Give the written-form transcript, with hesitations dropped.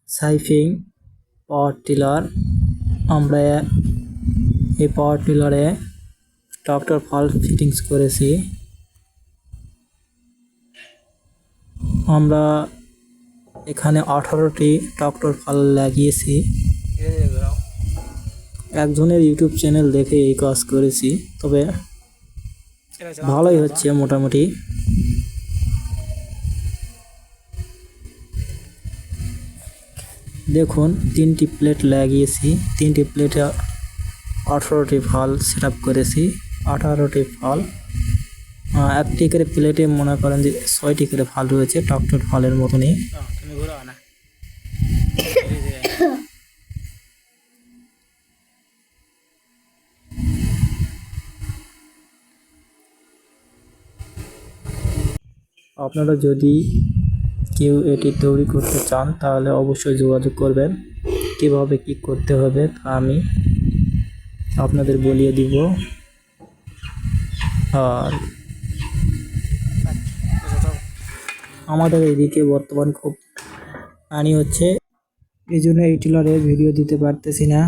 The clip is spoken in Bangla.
সাইফিং পাওয়ার টিলার। আমরা এই পাওয়ার টিলারে ট্রাক্টর ফাল ফিটিংস করেছি। আমরা এখানে 18টি ট্রাক্টর ফাল লাগিয়েছি। একজনের ইউটিউব চ্যানেল দেখে এই কাজ করেছি, তবে ভালোই হচ্ছে মোটামুটি। দেখুন 3টি প্লেট লাগিয়েছি, 3টি প্লেটে 18টি ফাল সেট আপ করেছি। 18টি ফাল, একটি করে প্লেটে মনে করেন যে 6টি করে ফাল রয়েছে, ট্রাক্টর ফালের মতনই। আপনারা যদি কেউ এটি তৈরি করতে চান তাহলে অবশ্যই যোগাযোগ করবেন। কিভাবে কি করতে হবে তা আমি আপনাদের বলিয়ে দিব। আর আমাদের এদিকে বর্তমান খুব পানি হচ্ছে, এই জন্য এই টিলারে ভিডিও দিতে পারতেছি না।